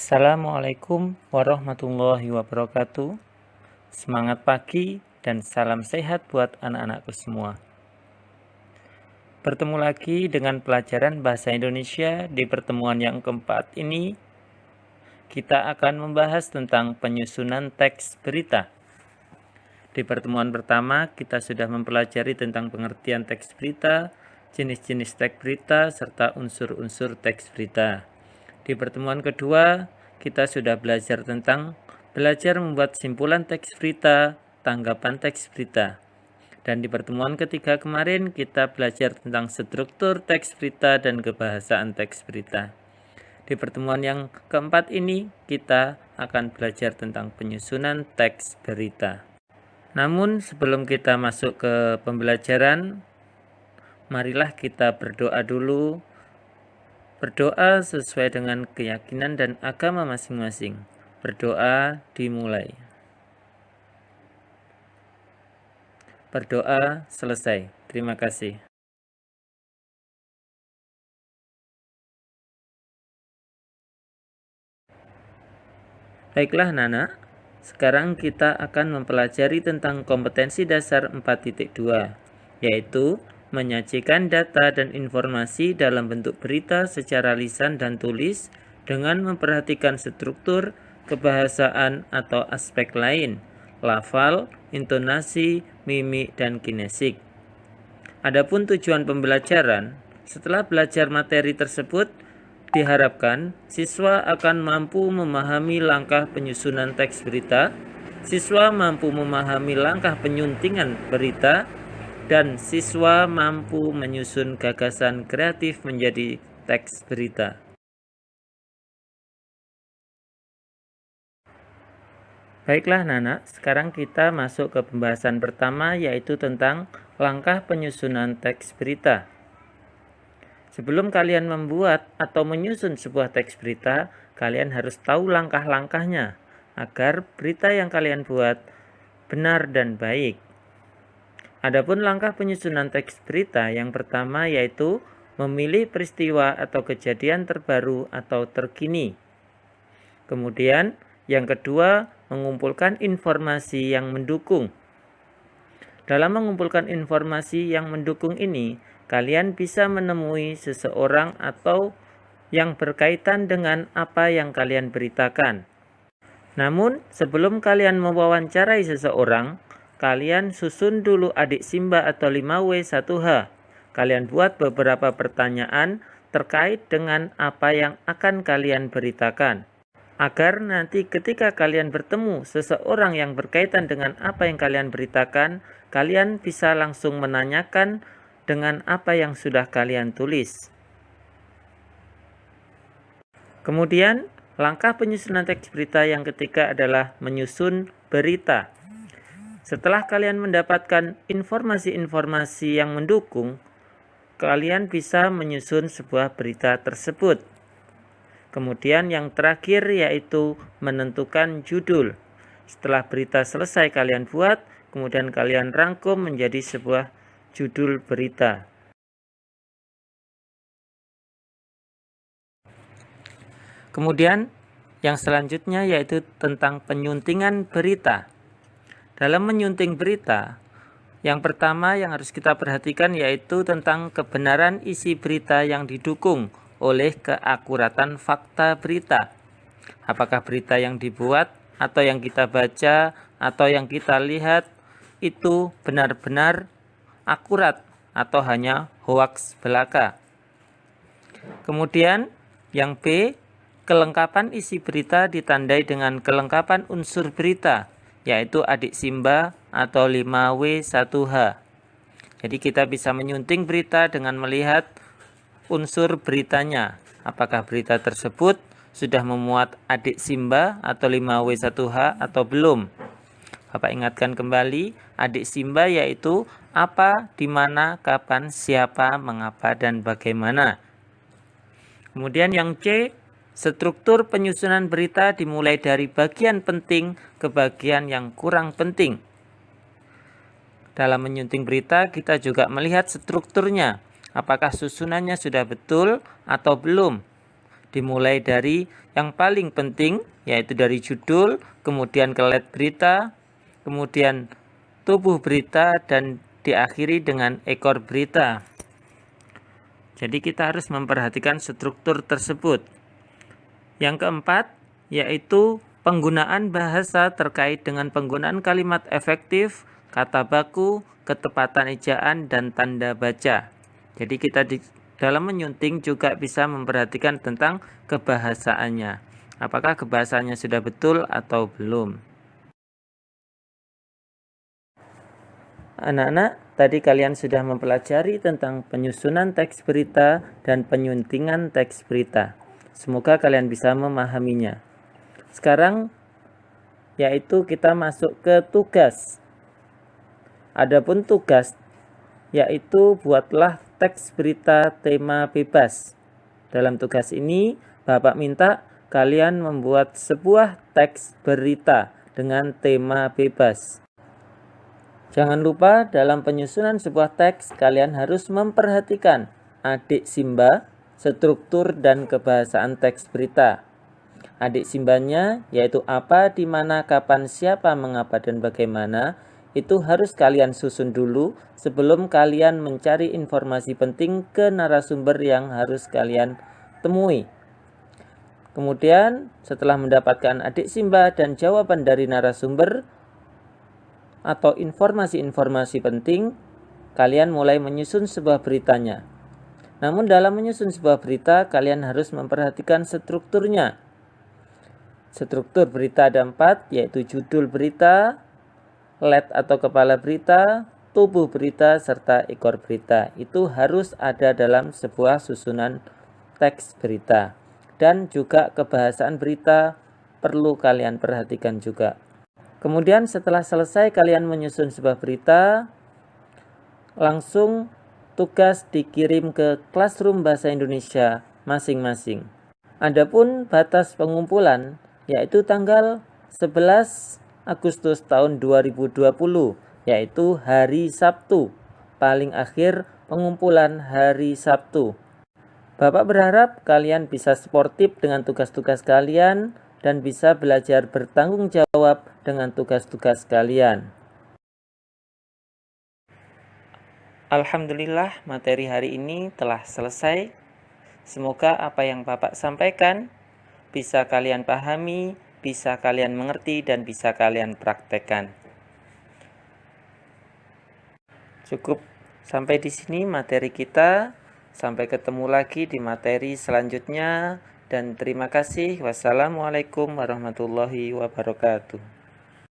Assalamualaikum warahmatullahi wabarakatuh. Semangat pagi dan salam sehat buat anak-anakku semua. Bertemu lagi dengan pelajaran bahasa Indonesia. Di pertemuan yang keempat ini kita akan membahas tentang penyusunan teks berita. Di pertemuan pertama kita sudah mempelajari tentang pengertian teks berita, jenis-jenis teks berita, serta unsur-unsur teks berita. Di pertemuan kedua, kita sudah belajar membuat simpulan teks berita, tanggapan teks berita. Dan di pertemuan ketiga kemarin, kita belajar tentang struktur teks berita dan kebahasaan teks berita. Di pertemuan yang keempat ini, kita akan belajar tentang penyusunan teks berita. Namun, sebelum kita masuk ke pembelajaran, marilah kita berdoa dulu. Berdoa sesuai dengan keyakinan dan agama masing-masing. Berdoa dimulai. Berdoa selesai. Terima kasih. Baiklah Nana, sekarang kita akan mempelajari tentang kompetensi dasar 4.2, yaitu menyajikan data dan informasi dalam bentuk berita secara lisan dan tulis dengan memperhatikan struktur, kebahasaan atau aspek lain, lafal, intonasi, mimik, dan kinesik. Adapun tujuan pembelajaran, setelah belajar materi tersebut, diharapkan siswa akan mampu memahami langkah penyusunan teks berita, siswa mampu memahami langkah penyuntingan berita, dan siswa mampu menyusun gagasan kreatif menjadi teks berita. Baiklah Nana, sekarang kita masuk ke pembahasan pertama, yaitu tentang langkah penyusunan teks berita. Sebelum kalian membuat atau menyusun sebuah teks berita, kalian harus tahu langkah-langkahnya agar berita yang kalian buat benar dan baik. Adapun langkah penyusunan teks berita yang pertama yaitu memilih peristiwa atau kejadian terbaru atau terkini. Kemudian yang kedua, mengumpulkan informasi yang mendukung. Dalam mengumpulkan informasi yang mendukung ini, kalian bisa menemui seseorang atau yang berkaitan dengan apa yang kalian beritakan. Namun, sebelum kalian mewawancarai seseorang, kalian susun dulu adik Simba atau 5W1H. Kalian buat beberapa pertanyaan terkait dengan apa yang akan kalian beritakan. Agar nanti ketika kalian bertemu seseorang yang berkaitan dengan apa yang kalian beritakan, kalian bisa langsung menanyakan dengan apa yang sudah kalian tulis. Kemudian, langkah penyusunan teks berita yang ketiga adalah menyusun berita. Setelah kalian mendapatkan informasi-informasi yang mendukung, kalian bisa menyusun sebuah berita tersebut. Kemudian yang terakhir yaitu menentukan judul. Setelah berita selesai kalian buat, kemudian kalian rangkum menjadi sebuah judul berita. Kemudian yang selanjutnya yaitu tentang penyuntingan berita. Dalam menyunting berita, yang pertama yang harus kita perhatikan yaitu tentang kebenaran isi berita yang didukung oleh keakuratan fakta berita. Apakah berita yang dibuat atau yang kita baca atau yang kita lihat itu benar-benar akurat atau hanya hoaks belaka. Kemudian yang B, kelengkapan isi berita ditandai dengan kelengkapan unsur berita, yaitu adik Simba atau 5W1H. Jadi kita bisa menyunting berita dengan melihat unsur beritanya. Apakah berita tersebut sudah memuat adik Simba atau 5W1H atau belum? Bapak ingatkan kembali, adik Simba yaitu apa, di mana, kapan, siapa, mengapa, dan bagaimana. Kemudian yang C, struktur penyusunan berita dimulai dari bagian penting ke bagian yang kurang penting. Dalam menyunting berita, kita juga melihat strukturnya. Apakah susunannya sudah betul atau belum? Dimulai dari yang paling penting, yaitu dari judul, kemudian kelet berita, kemudian tubuh berita, dan diakhiri dengan ekor berita. Jadi kita harus memperhatikan struktur tersebut. Yang keempat, yaitu penggunaan bahasa terkait dengan penggunaan kalimat efektif, kata baku, ketepatan ejaan, dan tanda baca. Jadi kita dalam menyunting juga bisa memperhatikan tentang kebahasaannya. Apakah kebahasaannya sudah betul atau belum? Anak-anak, tadi kalian sudah mempelajari tentang penyusunan teks berita dan penyuntingan teks berita. Semoga kalian bisa memahaminya. Sekarang yaitu kita masuk ke tugas. Adapun tugas yaitu buatlah teks berita tema bebas. Dalam tugas ini, Bapak minta kalian membuat sebuah teks berita dengan tema bebas. Jangan lupa dalam penyusunan sebuah teks, kalian harus memperhatikan adik Simba, struktur dan kebahasaan teks berita. Adik Simbanya yaitu apa, di mana, kapan, siapa, mengapa, dan bagaimana, itu harus kalian susun dulu sebelum kalian mencari informasi penting ke narasumber yang harus kalian temui. Kemudian setelah mendapatkan adik Simba dan jawaban dari narasumber atau informasi-informasi penting, kalian mulai menyusun sebuah beritanya. Namun dalam menyusun sebuah berita, kalian harus memperhatikan strukturnya. Struktur berita ada 4, yaitu judul berita, lead atau kepala berita, tubuh berita, serta ekor berita. Itu harus ada dalam sebuah susunan teks berita. Dan juga kebahasaan berita perlu kalian perhatikan juga. Kemudian setelah selesai kalian menyusun sebuah berita, langsung tugas dikirim ke Classroom Bahasa Indonesia masing-masing. Adapun batas pengumpulan yaitu tanggal 11 Agustus tahun 2020, yaitu hari Sabtu. Paling akhir pengumpulan hari Sabtu. Bapak berharap kalian bisa sportif dengan tugas-tugas kalian dan bisa belajar bertanggung jawab dengan tugas-tugas kalian. Alhamdulillah, materi hari ini telah selesai. Semoga apa yang Bapak sampaikan bisa kalian pahami, bisa kalian mengerti, dan bisa kalian praktekkan. Cukup sampai di sini materi kita. Sampai ketemu lagi di materi selanjutnya. Dan terima kasih. Wassalamualaikum warahmatullahi wabarakatuh.